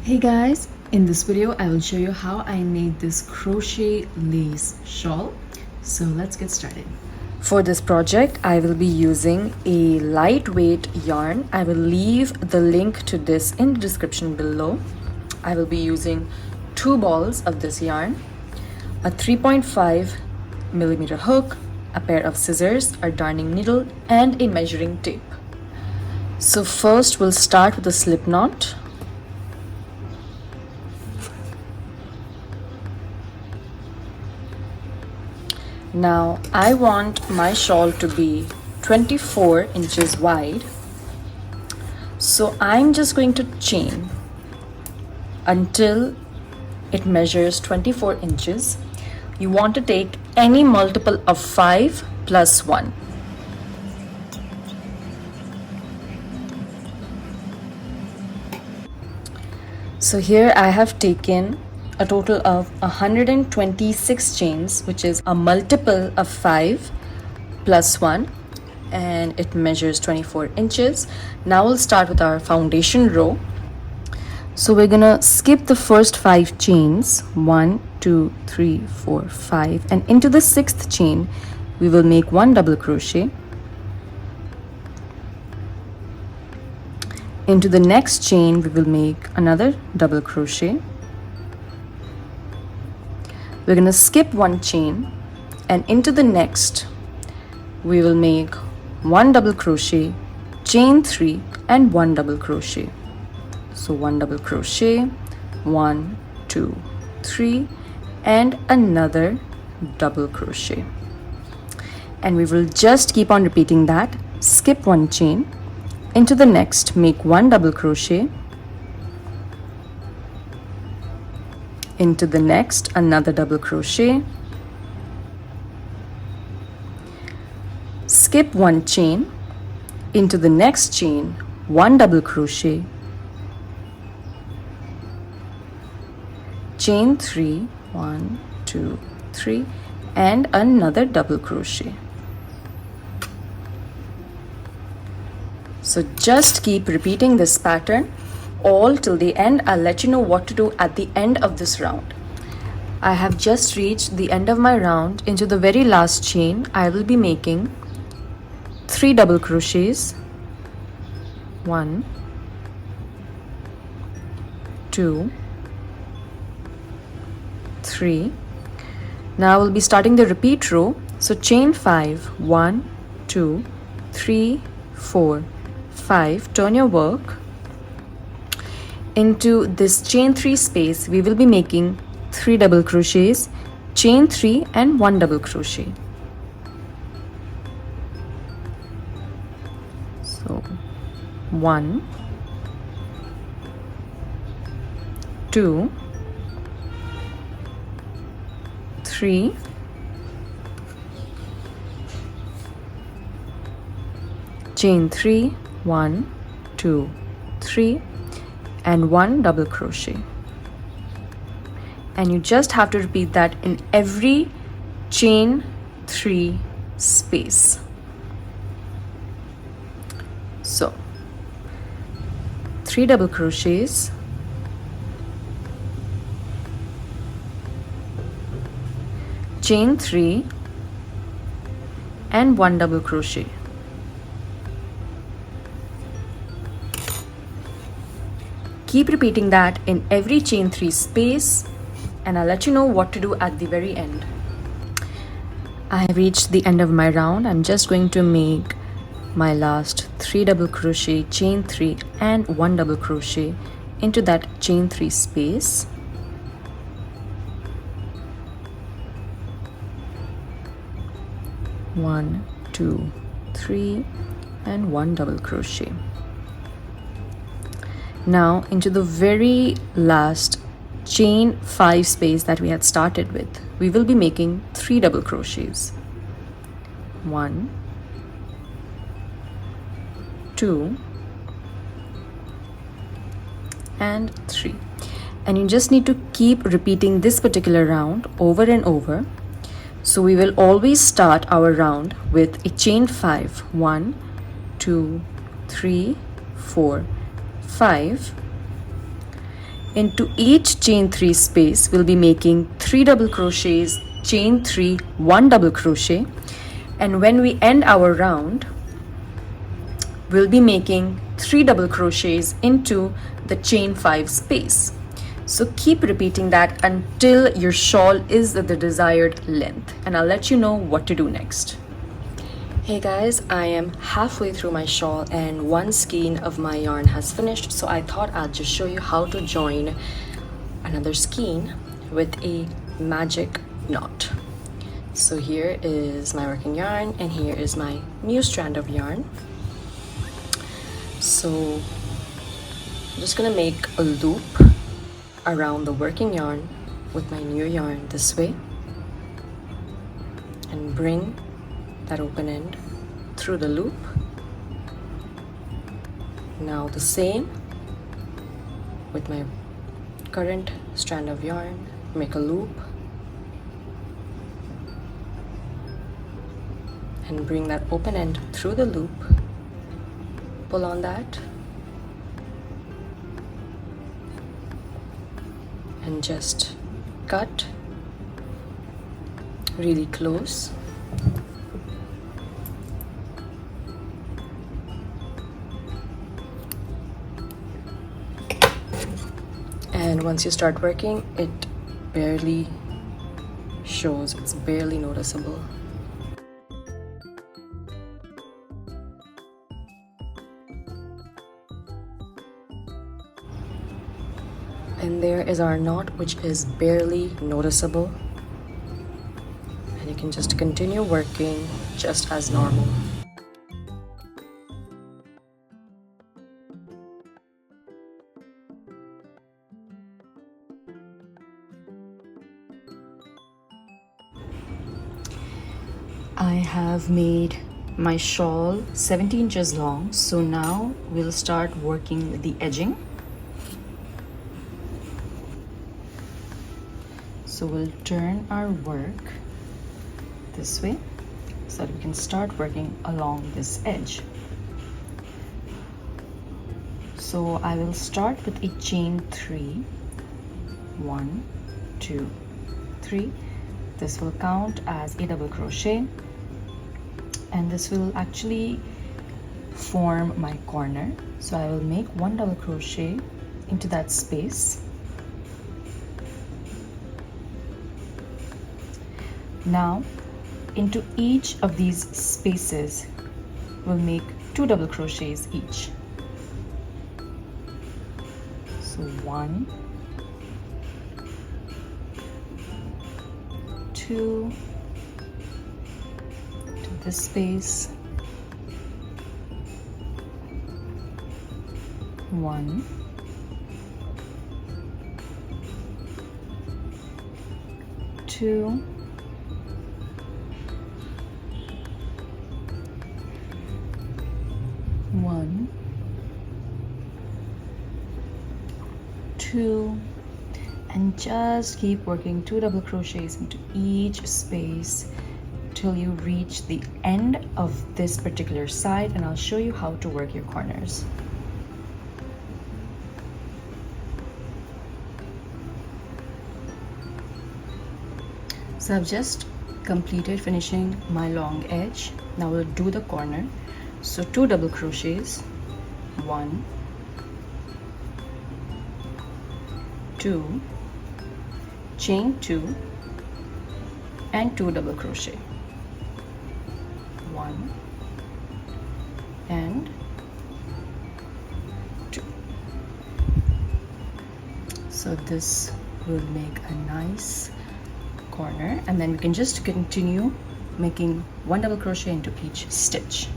Hey guys, in this video I will show you how I made this crochet lace shawl. So let's get started. For this project I will be using a lightweight yarn. I will leave the link to this in the description below. I will be using 2 balls of this yarn, a 3.5 millimeter hook, a pair of scissors, a darning needle and a measuring tape. So first we'll start with a slip knot. Now I want my shawl to be 24 inches wide, so I'm just going to chain until it measures 24 inches. You want to take any multiple of 5 plus 1. So here I have taken a total of 126 chains, which is a multiple of 5 plus 1, and it measures 24 inches. Now we'll start with our foundation row. So we're gonna skip the first 5 chains, 1 2 3 4 5, and into the 6th chain we will make 1 double crochet. Into the next chain we will make another double crochet. We're going to skip 1 chain, and into the next we will make 1 double crochet, chain 3 and 1 double crochet. So 1 double crochet, 1 2 3 and another double crochet, and we will just keep on repeating that. Skip 1 chain, into the next make 1 double crochet, into the next another double crochet, skip 1 chain, into the next chain 1 double crochet, chain 3, 1 2 3 and another double crochet. So just keep repeating this pattern all till the end. I'll let you know what to do at the end of this round. I have just reached the end of my round. Into the very last chain I will be making 3 double crochets, 1 2 3. Now we'll be starting the repeat row. So chain 5, 1 2 3 4 5, turn your work. Into this chain 3 space we will be making 3 double crochets, chain 3 and 1 double crochet. So 1 2 3 chain 3, 1 2 3 and 1 double crochet, and you just have to repeat that in every chain 3 space. So 3 double crochets, chain 3 and 1 double crochet. Keep repeating that in every chain 3 space, and I'll let you know what to do at the very end. I have reached the end of my round. I'm just going to make my last 3 double crochet, chain 3 and 1 double crochet into that chain 3 space. One, 2, 3 and 1 double crochet. Now into the very last chain 5 space that we had started with, we will be making 3 double crochets. 1 2 and 3, and you just need to keep repeating this particular round over and over. So we will always start our round with a chain 5, 1 2 3 4 5, Into each chain 3 space, we'll be making 3 double crochets, chain 3, 1 double crochet, and when we end our round, we'll be making 3 double crochets into the chain 5 space. So keep repeating that until your shawl is the desired length, and I'll let you know what to do next. Hey guys, I am halfway through my shawl and one skein of my yarn has finished, so I thought I'll just show you how to join another skein with a magic knot. So here is my working yarn and here is my new strand of yarn. So I'm just gonna make a loop around the working yarn with my new yarn this way and bring that open end through the loop. Now the same with my current strand of yarn, make a loop and bring that open end through the loop, pull on that and just cut really close. And once you start working, it barely shows, it's barely noticeable. And there is our knot, which is barely noticeable. And you can just continue working just as normal. I have made my shawl 17 inches long, so now we'll start working with the edging. So we'll turn our work this way so that we can start working along this edge. So I will start with a chain 3, 1, 2, 3. This will count as a double crochet, and this will actually form my corner. So I will make 1 double crochet into that space. Now into each of these spaces we'll make 2 double crochets each. So 1, 2 to this space, 1, 2, 1, 2, and just keep working 2 double crochets into each space till you reach the end of this particular side, and I'll show you how to work your corners. So I've just completed finishing my long edge. Now we'll do the corner. So 2 double crochets, 1, 2, chain 2 and 2 double crochet, 1 and 2. So this will make a nice corner, and then we can just continue making 1 double crochet into each stitch.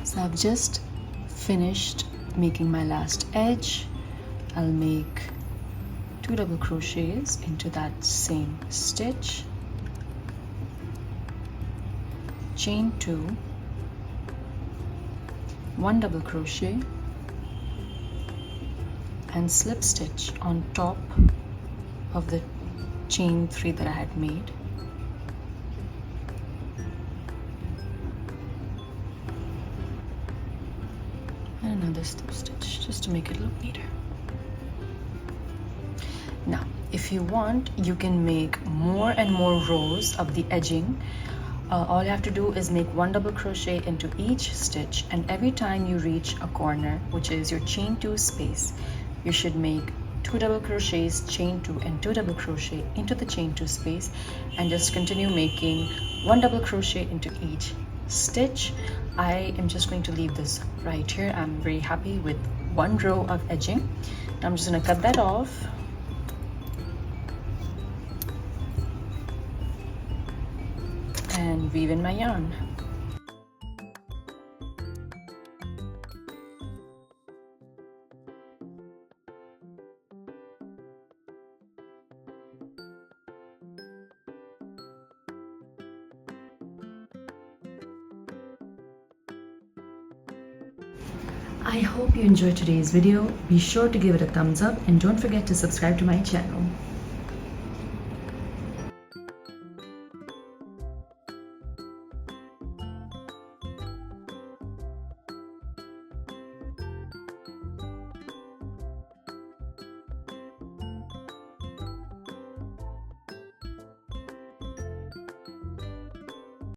So I've just finished making my last edge. I'll make 2 double crochets into that same stitch, chain 2, 1 double crochet and slip stitch on top of the chain 3 that I had made. another slip stitch just to make it look neater. Now if you want, you can make more and more rows of the edging. All you have to do is make 1 double crochet into each stitch, and every time you reach a corner, which is your chain 2 space, you should make 2 double crochets, chain 2 and 2 double crochet into the chain 2 space, and just continue making 1 double crochet into each stitch. I am just going to leave this right here. I'm very happy with 1 row of edging. Now I'm just going to cut that off. And weave in my yarn. I hope you enjoyed today's video. Be sure to give it a thumbs up and don't forget to subscribe to my channel.